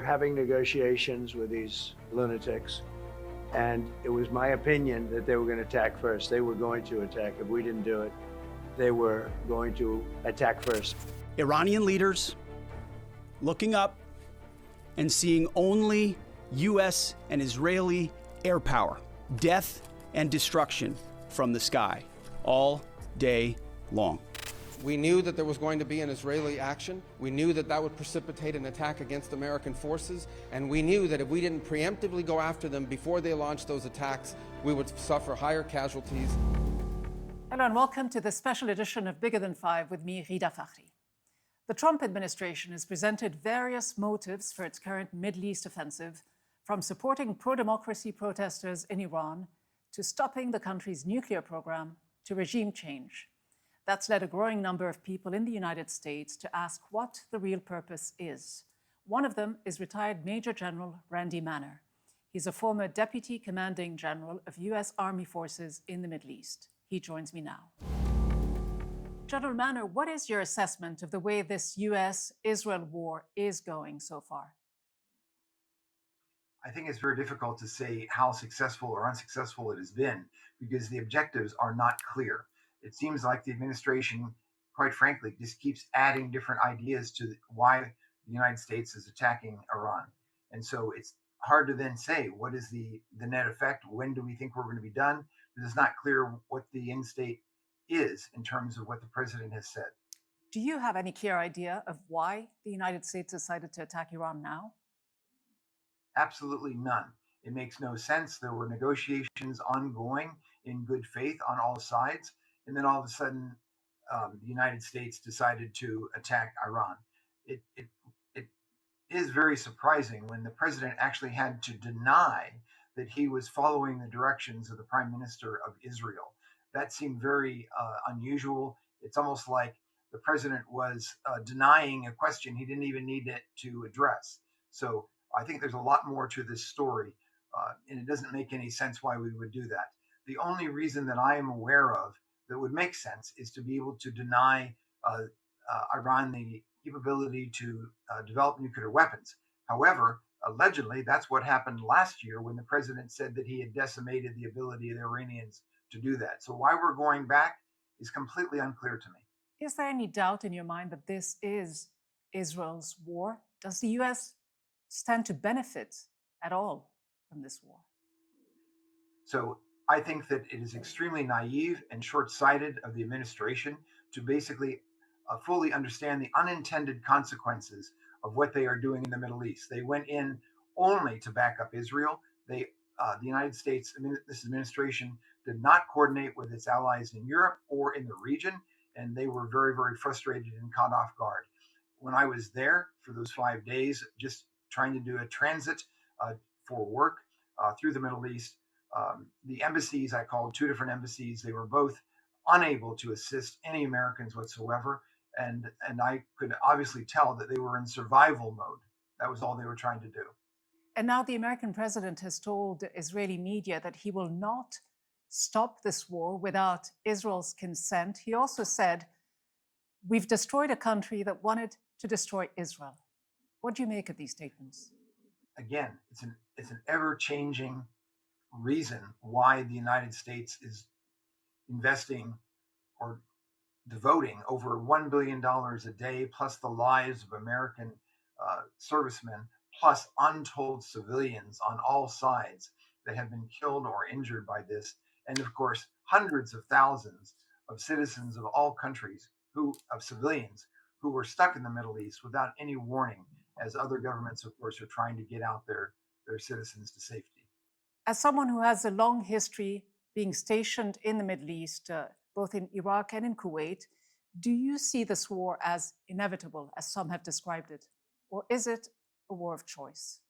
having negotiations with these lunatics, and it was my opinion that they were going to attack first. They were going to attack. If we didn't do it, they were going to attack first. Iranian leaders looking up and seeing only U.S. and Israeli air power, death and destruction from the sky all day long. We knew that there was going to be an Israeli action. We knew that that would precipitate an attack against American forces. And we knew that if we didn't preemptively go after them before they launched those attacks, we would suffer higher casualties. Hello and welcome to this special edition of Bigger Than Five with me, Rida Fakhri. The Trump administration has presented various motives for its current Middle East offensive, from supporting pro-democracy protesters in Iran to stopping the country's nuclear program to regime change. That's led a growing number of people in the United States to ask what the real purpose is. One of them is retired Major General Randy Manner. He's a former Deputy Commanding General of U.S. Army Forces in the Middle East. He joins me now. General Manner, what is your assessment of the way this U.S.-Israel war is going so far? I think it's very difficult to say how successful or unsuccessful it has been because the objectives are not clear. It seems like the administration, quite frankly, just keeps adding different ideas to why the United States is attacking Iran. And so it's hard to then say what is the net effect, when do we think we're going to be done? Because it's not clear what the end state is in terms of what the president has said. Do you have any clear idea of why the United States decided to attack Iran now? Absolutely none. It makes no sense. There were negotiations ongoing in good faith on all sides. And then all of a sudden, the United States decided to attack Iran. It is very surprising when the president actually had to deny that he was following the directions of the Prime Minister of Israel. That seemed very unusual. It's almost like the president was denying a question he didn't even need it to address. So I think there's a lot more to this story, and it doesn't make any sense why we would do that. The only reason that I am aware of that would make sense is to be able to deny Iran the capability to develop nuclear weapons. However, allegedly, that's what happened last year when the president said that he had decimated the ability of the Iranians to do that. So why we're going back is completely unclear to me. Is there any doubt in your mind that this is Israel's war? Does the U.S. stand to benefit at all from this war? So I think that it is extremely naive and short-sighted of the administration to basically fully understand the unintended consequences of what they are doing in the Middle East. They went in only to back up Israel. The United States, this administration did not coordinate with its allies in Europe or in the region, and they were very, very frustrated and caught off guard. When I was there for those 5 days, just trying to do a transit for work through the Middle East, the embassies, I called 2 different embassies. They were both unable to assist any Americans whatsoever. And I could obviously tell that they were in survival mode. That was all they were trying to do. And now the American president has told Israeli media that he will not stop this war without Israel's consent. He also said, "We've destroyed a country that wanted to destroy Israel." What do you make of these statements? Again, it's an ever-changing reason why the United States is investing or devoting over $1 billion a day, plus the lives of American servicemen, plus untold civilians on all sides that have been killed or injured by this. And of course, hundreds of thousands of citizens of all countries of civilians who were stuck in the Middle East without any warning, as other governments, of course, are trying to get out their citizens to safety. As someone who has a long history being stationed in the Middle East, both in Iraq and in Kuwait, do you see this war as inevitable, as some have described it? Or is it a war of choice?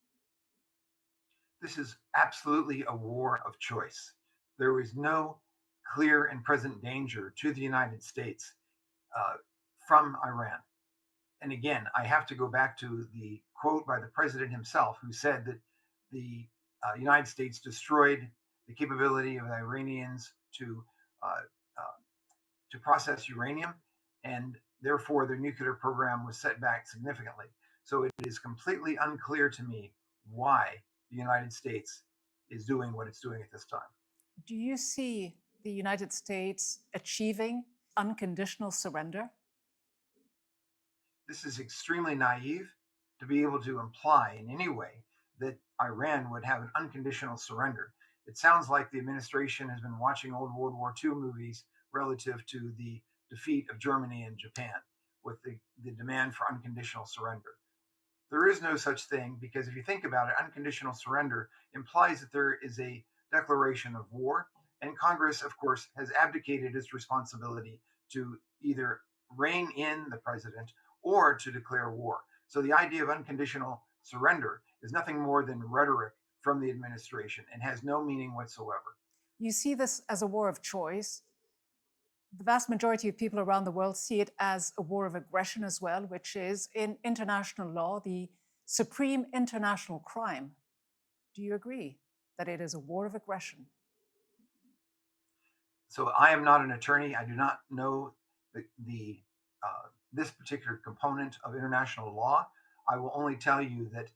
This is absolutely a war of choice. There is no clear and present danger to the United States from Iran. And again, I have to go back to the quote by the president himself, who said that the United States destroyed the capability of the Iranians to process uranium, and therefore their nuclear program was set back significantly. So it is completely unclear to me why the United States is doing what it's doing at this time. Do you see the United States achieving unconditional surrender? This is extremely naive to be able to imply in any way that Iran would have an unconditional surrender. It sounds like the administration has been watching old World War II movies relative to the defeat of Germany and Japan with the demand for unconditional surrender. There is no such thing because if you think about it, unconditional surrender implies that there is a declaration of war. And Congress, of course, has abdicated its responsibility to either rein in the president or to declare war. So the idea of unconditional surrender is nothing more than rhetoric from the administration and has no meaning whatsoever. You see this as a war of choice. The vast majority of people around the world see it as a war of aggression as well, which is, in international law, the supreme international crime. Do you agree that it is a war of aggression? So I am not an attorney. I do not know the this particular component of international law. I will only tell you that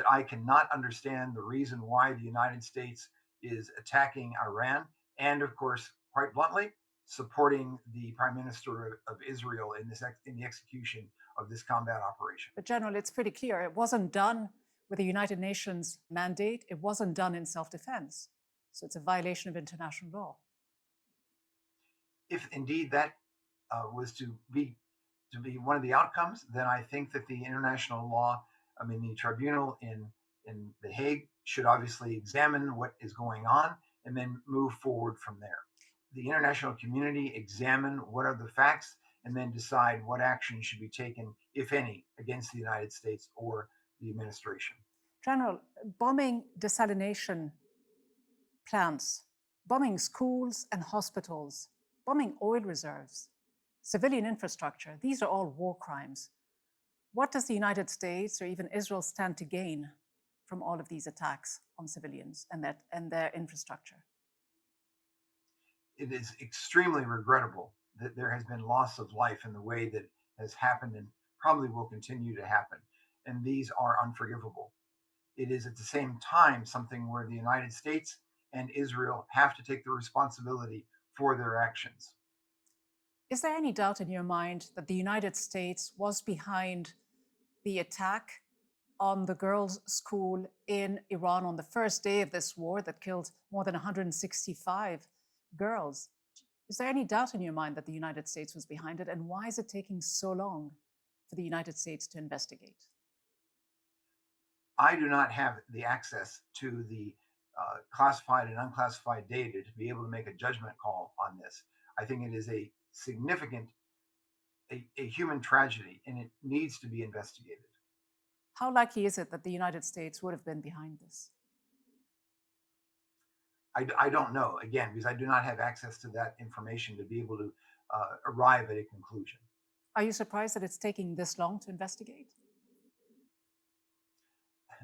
I cannot understand the reason why the United States is attacking Iran, and of course, quite bluntly, supporting the Prime Minister of Israel in the execution of this combat operation. But General, it's pretty clear it wasn't done with a United Nations mandate. It wasn't done in self-defense. So it's a violation of international law. If indeed that was to be one of the outcomes, then I think that the international law, the tribunal in The Hague should obviously examine what is going on and then move forward from there. The international community examine what are the facts and then decide what action should be taken, if any, against the United States or the administration. General, bombing desalination plants, bombing schools and hospitals, bombing oil reserves, civilian infrastructure, these are all war crimes. What does the United States or even Israel stand to gain from all of these attacks on civilians and their infrastructure? It is extremely regrettable that there has been loss of life in the way that has happened and probably will continue to happen. And these are unforgivable. It is at the same time something where the United States and Israel have to take the responsibility for their actions. Is there any doubt in your mind that the United States was behind the attack on the girls' school in Iran on the first day of this war that killed more than 165 girls? Is there any doubt in your mind that the United States was behind it? And why is it taking so long for the United States to investigate? I do not have the access to the classified and unclassified data to be able to make a judgment call on this. I think it is a significant, a human tragedy, and it needs to be investigated. How likely is it that the United States would have been behind this? I don't know, again, because I do not have access to that information to be able to arrive at a conclusion. Are you surprised that it's taking this long to investigate?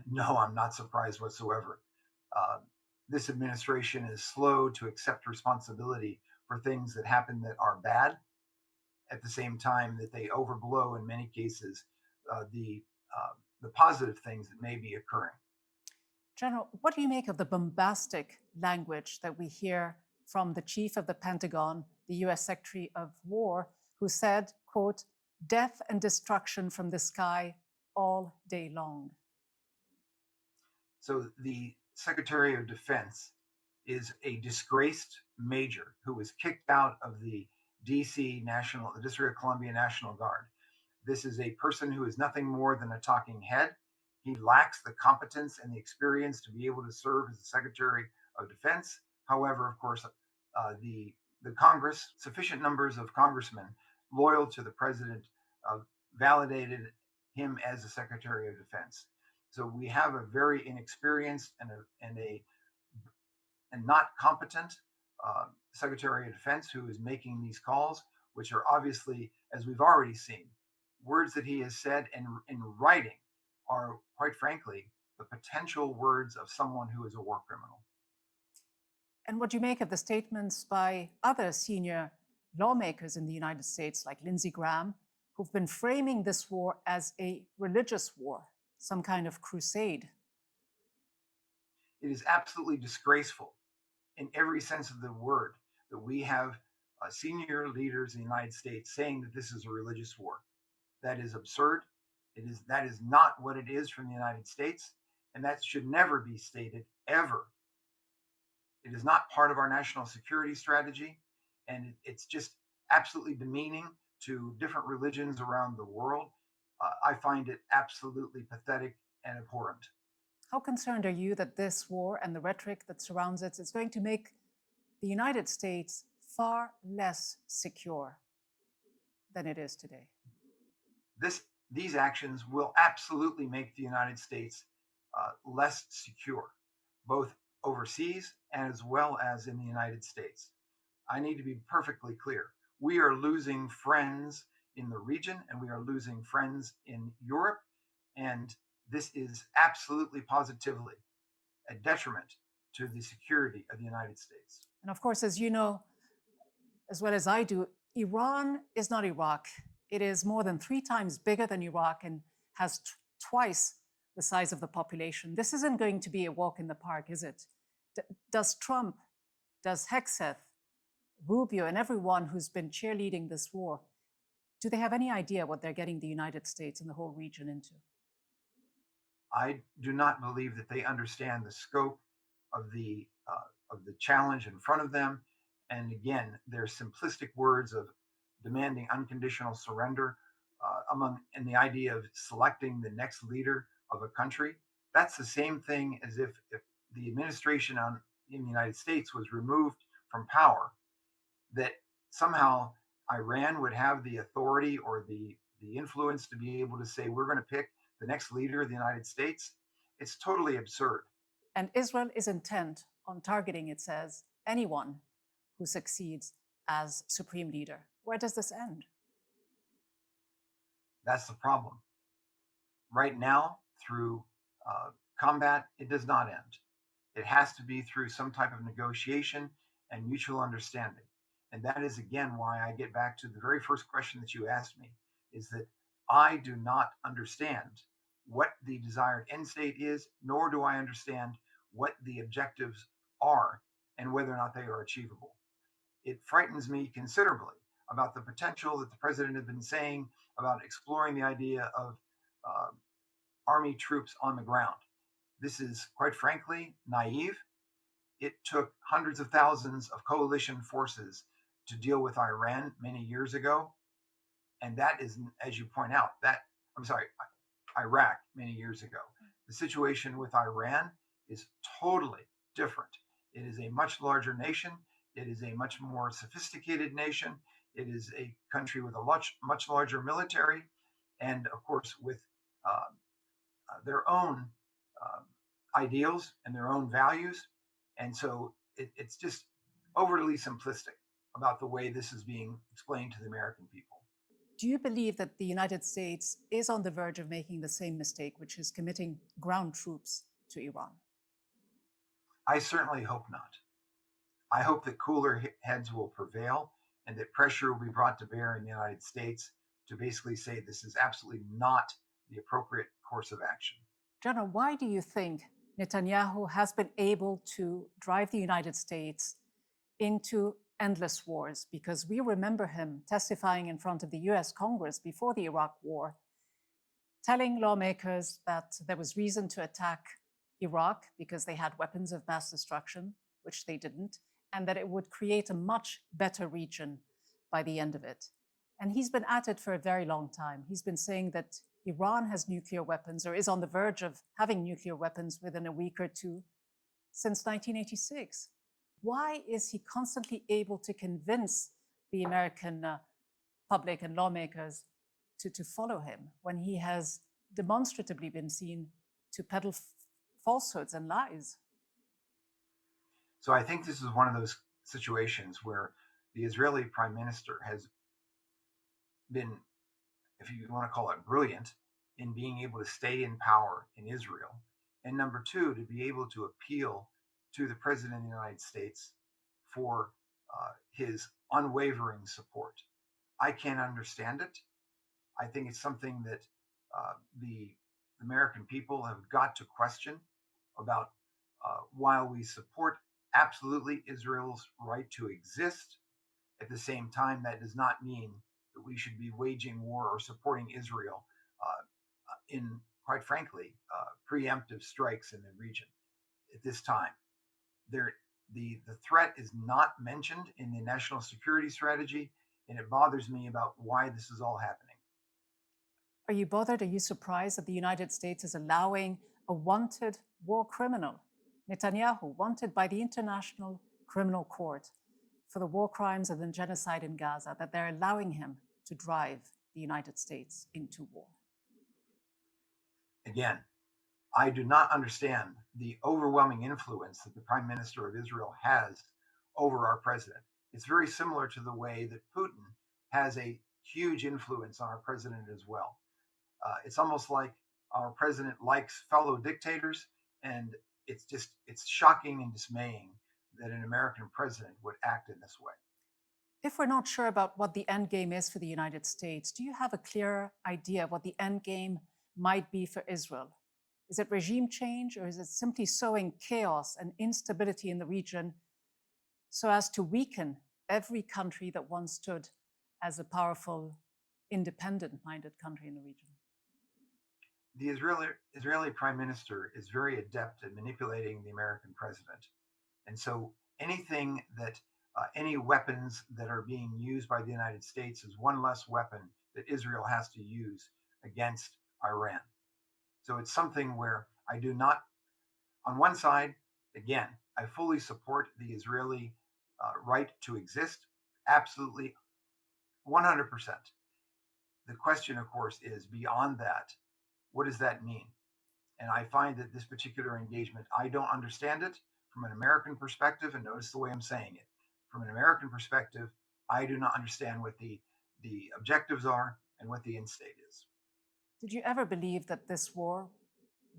No, I'm not surprised whatsoever. This administration is slow to accept responsibility for things that happen that are bad, at the same time that they overblow, in many cases, the positive things that may be occurring. General, what do you make of the bombastic language that we hear from the chief of the Pentagon, the US Secretary of War, who said, quote, "death and destruction from the sky all day long"? So the Secretary of Defense is a disgraced major who was kicked out of the DC National, the District of Columbia National Guard. This is a person who is nothing more than a talking head. He lacks the competence and the experience to be able to serve as the Secretary of Defense. However, of course, the Congress, sufficient numbers of congressmen loyal to the president, validated him as the Secretary of Defense. So we have a very inexperienced and not competent Secretary of Defense who is making these calls, which are obviously, as we've already seen, words that he has said in writing are, quite frankly, the potential words of someone who is a war criminal. And what do you make of the statements by other senior lawmakers in the United States, like Lindsey Graham, who've been framing this war as a religious war, some kind of crusade. It is absolutely disgraceful in every sense of the word that we have senior leaders in the United States saying that this is a religious war. That is absurd. That is not what it is from the United States, and that should never be stated ever. It is not part of our national security strategy, and it's just absolutely demeaning to different religions around the world. I find it absolutely pathetic and abhorrent. How concerned are you that this war and the rhetoric that surrounds it is going to make the United States far less secure than it is today? These actions will absolutely make the United States less secure, both overseas as well as in the United States. I need to be perfectly clear. We are losing friends in the region and we are losing friends in Europe. And this is absolutely positively a detriment to the security of the United States. And of course, as you know, as well as I do, Iran is not Iraq. It is more than 3 times bigger than Iraq and has twice the size of the population. This isn't going to be a walk in the park, is it? Does Trump, does Hegseth, Rubio, and everyone who's been cheerleading this war, do they have any idea what they're getting the United States and the whole region into? I do not believe that they understand the scope of the challenge in front of them. And again, their simplistic words of demanding unconditional surrender and the idea of selecting the next leader of a country. That's the same thing as if the administration in the United States was removed from power, that somehow Iran would have the authority or the influence to be able to say, we're going to pick the next leader of the United States. It's totally absurd. And Israel is intent on targeting, it says, anyone who succeeds as supreme leader. Where does this end? That's the problem. Right now, through combat, it does not end. It has to be through some type of negotiation and mutual understanding. And that is, again, why I get back to the very first question that you asked me, is that I do not understand what the desired end state is, nor do I understand what the objectives are and whether or not they are achievable. It frightens me considerably about the potential that the president has been saying about exploring the idea of uh, army troops on the ground. This is, quite frankly, naive. It took hundreds of thousands of coalition forces to deal with Iran many years ago. And that is, as you point out, Iraq many years ago. The situation with Iran is totally different. It is a much larger nation. It is a much more sophisticated nation. It is a country with a much larger military, and of course with their own ideals and their own values. And so it's just overly simplistic about the way this is being explained to the American people. Do you believe that the United States is on the verge of making the same mistake, which is committing ground troops to Iran? I certainly hope not. I hope that cooler heads will prevail and that pressure will be brought to bear in the United States to basically say this is absolutely not the appropriate course of action. General, why do you think Netanyahu has been able to drive the United States into endless wars? Because we remember him testifying in front of the US Congress before the Iraq War, telling lawmakers that there was reason to attack Iraq because they had weapons of mass destruction, which they didn't, and that it would create a much better region by the end of it. And he's been at it for a very long time. He's been saying that Iran has nuclear weapons or is on the verge of having nuclear weapons within a week or two since 1986. Why is he constantly able to convince the American public and lawmakers to follow him when he has demonstratively been seen to peddle falsehoods and lies? So I think this is one of those situations where the Israeli prime minister has been, if you want to call it, brilliant in being able to stay in power in Israel. And number two, to be able to appeal to the president of the United States for his unwavering support. I can't understand it. I think it's something that the American people have got to question about while we support absolutely Israel's right to exist, at the same time, that does not mean that we should be waging war or supporting Israel in, quite frankly, preemptive strikes in the region at this time. The threat is not mentioned in the national security strategy, and it bothers me about why this is all happening. Are you bothered? Are you surprised that the United States is allowing a wanted war criminal, Netanyahu, wanted by the International Criminal Court for the war crimes and the genocide in Gaza, that they're allowing him to drive the United States into war? Again, I do not understand the overwhelming influence that the Prime Minister of Israel has over our president. It's very similar to the way that Putin has a huge influence on our president as well. It's almost like our president likes fellow dictators, and it's shocking and dismaying that an American president would act in this way. If we're not sure about what the end game is for the United States, do you have a clear idea of what the end game might be for Israel? Is it regime change, or is it simply sowing chaos and instability in the region so as to weaken every country that once stood as a powerful, independent-minded country in the region? The Israeli Prime Minister is very adept at manipulating the American president. And so anything that any weapons that are being used by the United States is one less weapon that Israel has to use against Iran. So it's something where I do not, on one side, again, I fully support the Israeli right to exist, absolutely 100%. The question, of course, is beyond that, what does that mean? And I find that this particular engagement, I don't understand it from an American perspective, and notice the way I'm saying it. From an American perspective, I do not understand what the objectives are and what the end state is. Did you ever believe that this war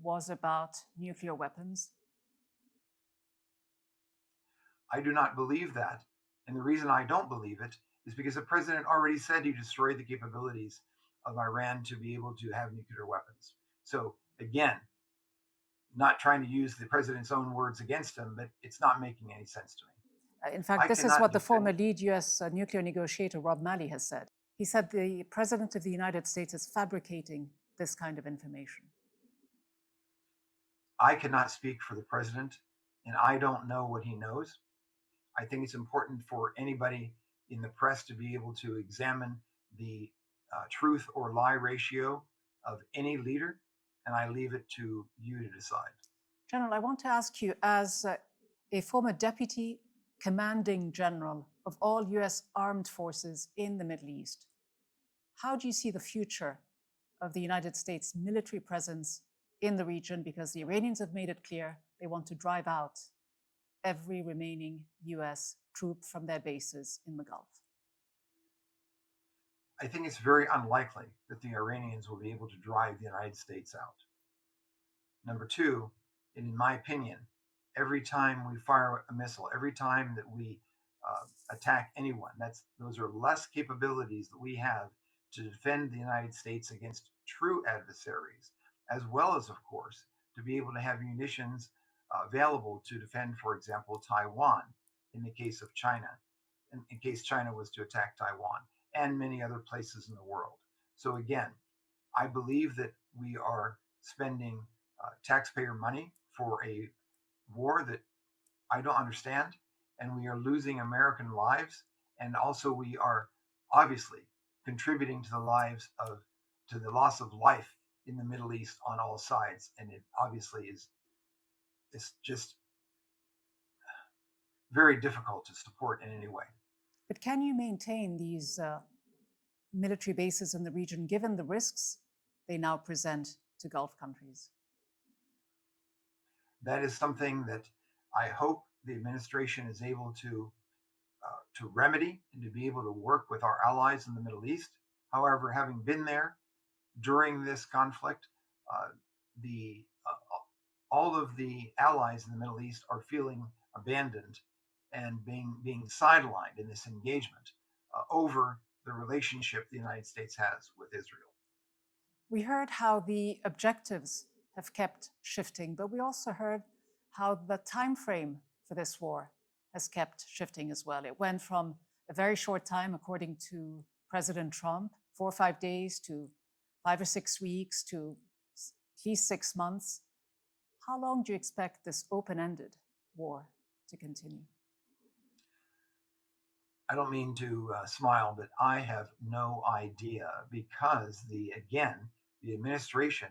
was about nuclear weapons? I do not believe that. And the reason I don't believe it is because the president already said he destroyed the capabilities of Iran to be able to have nuclear weapons. So again, not trying to use the president's own words against him, but it's not making any sense to me. In fact, this is what the former lead US nuclear negotiator, Rob Malley, has said. He said the president of the United States is fabricating this kind of information. I cannot speak for the president, and I don't know what he knows. I think it's important for anybody in the press to be able to examine the truth or lie ratio of any leader, and I leave it to you to decide. General, I want to ask you, as a former deputy commanding general of all US armed forces in the Middle East, how do you see the future of the United States military presence in the region? Because the Iranians have made it clear they want to drive out every remaining US troop from their bases in the Gulf. I think it's very unlikely that the Iranians will be able to drive the United States out. Number two, and in my opinion, every time we fire a missile, every time that we attack anyone, those are less capabilities that we have to defend the United States against true adversaries, as well as, of course, to be able to have munitions available to defend, for example, Taiwan in the case of China, in case China was to attack Taiwan, and many other places in the world. So again, I believe that we are spending taxpayer money for a war that I don't understand, and we are losing American lives, and also we are obviously contributing to the loss of life in the Middle East on all sides, and it obviously is just very difficult to support in any way. But can you maintain these military bases in the region given the risks they now present to Gulf countries? That is something that I hope the administration is able to remedy and to be able to work with our allies in the Middle East. However, having been there during this conflict, all of the allies in the Middle East are feeling abandoned and being sidelined in this engagement over the relationship the United States has with Israel. We heard how the objectives have kept shifting, but we also heard how the time frame for this war has kept shifting as well. It went from a very short time, according to President Trump, 4 or 5 days, to 5 or 6 weeks, to at least 6 months. How long do you expect this open-ended war to continue? I don't mean to smile, but I have no idea because the administration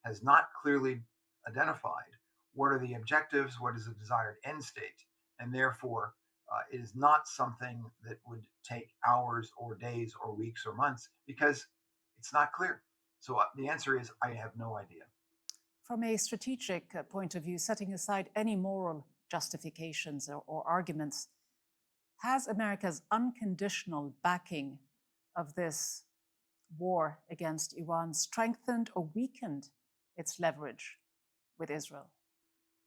has not clearly identified what are the objectives, what is the desired end state, and therefore it is not something that would take hours or days or weeks or months because it's not clear. So the answer is I have no idea. From a strategic point of view, setting aside any moral justifications or arguments, has America's unconditional backing of this war against Iran strengthened or weakened its leverage with Israel?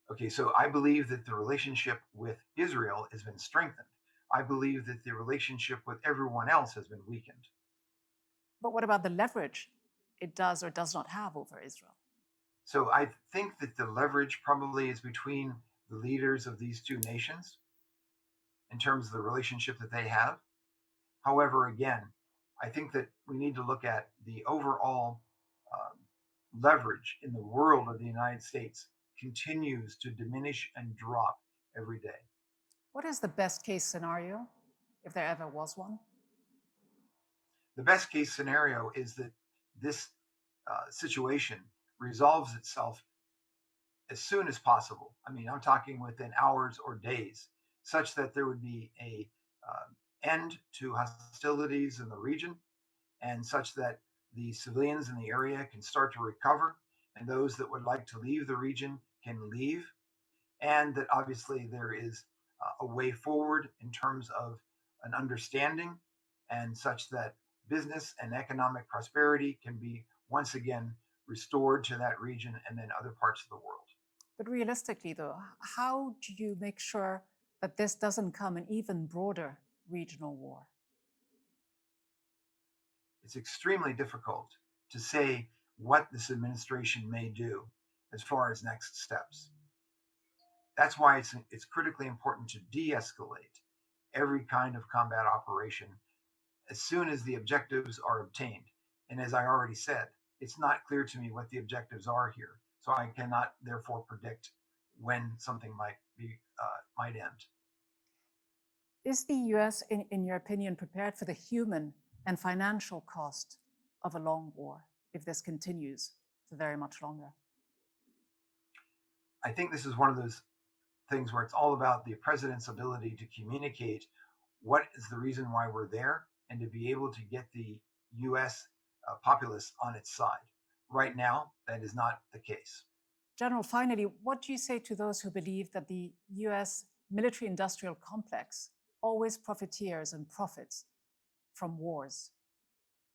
Okay, so I believe that the relationship with Israel has been strengthened. I believe that the relationship with everyone else has been weakened. But what about the leverage it does or does not have over Israel? So I think that the leverage probably is between the leaders of these two nations in terms of the relationship that they have. However, again, I think that we need to look at the overall leverage in the world of the United States continues to diminish and drop every day. What is the best case scenario, if there ever was one? The best case scenario is that this situation resolves itself as soon as possible. I mean, I'm talking within hours or days, such that there would be a end to hostilities in the region, and such that the civilians in the area can start to recover, and those that would like to leave the region can leave, and that obviously there is a way forward in terms of an understanding, and such that business and economic prosperity can be once again restored to that region and then other parts of the world. But realistically, though, how do you make sure that this doesn't become an even broader regional war? It's extremely difficult to say what this administration may do as far as next steps. That's why it's critically important to de-escalate every kind of combat operation as soon as the objectives are obtained. And as I already said, it's not clear to me what the objectives are here, so I cannot therefore predict when something might end. Is the US, in your opinion, prepared for the human and financial cost of a long war if this continues for very much longer? I think this is one of those things where it's all about the president's ability to communicate what is the reason why we're there and to be able to get the US populace on its side. Right now, that is not the case. General, finally, what do you say to those who believe that the US military-industrial complex always profiteers and profits from wars?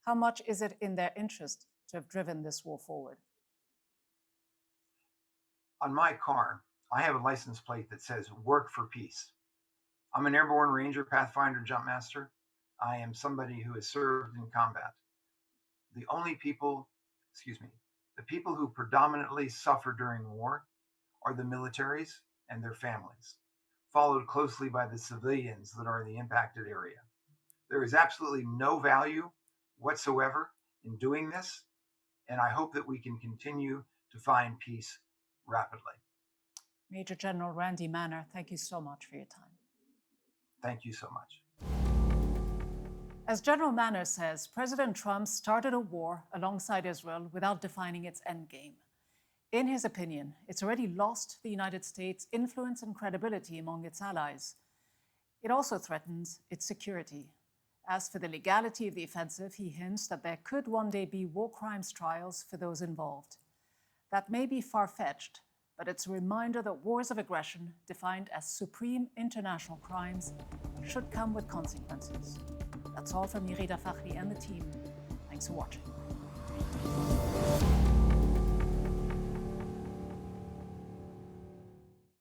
How much is it in their interest to have driven this war forward? On my car, I have a license plate that says "Work for Peace." I'm an airborne ranger, pathfinder, jumpmaster. I am somebody who has served in combat. The people who predominantly suffer during war are the militaries and their families, followed closely by the civilians that are in the impacted area. There is absolutely no value whatsoever in doing this, and I hope that we can continue to find peace rapidly. Major General Randy Manner, thank you so much for your time. Thank you so much. As General Manner says, President Trump started a war alongside Israel without defining its endgame. In his opinion, it's already lost the United States' influence and credibility among its allies. It also threatens its security. As for the legality of the offensive, he hints that there could one day be war crimes trials for those involved. That may be far-fetched, but it's a reminder that wars of aggression, defined as supreme international crimes, should come with consequences. That's all from me, Rida Fakhri, and the team. Thanks for watching.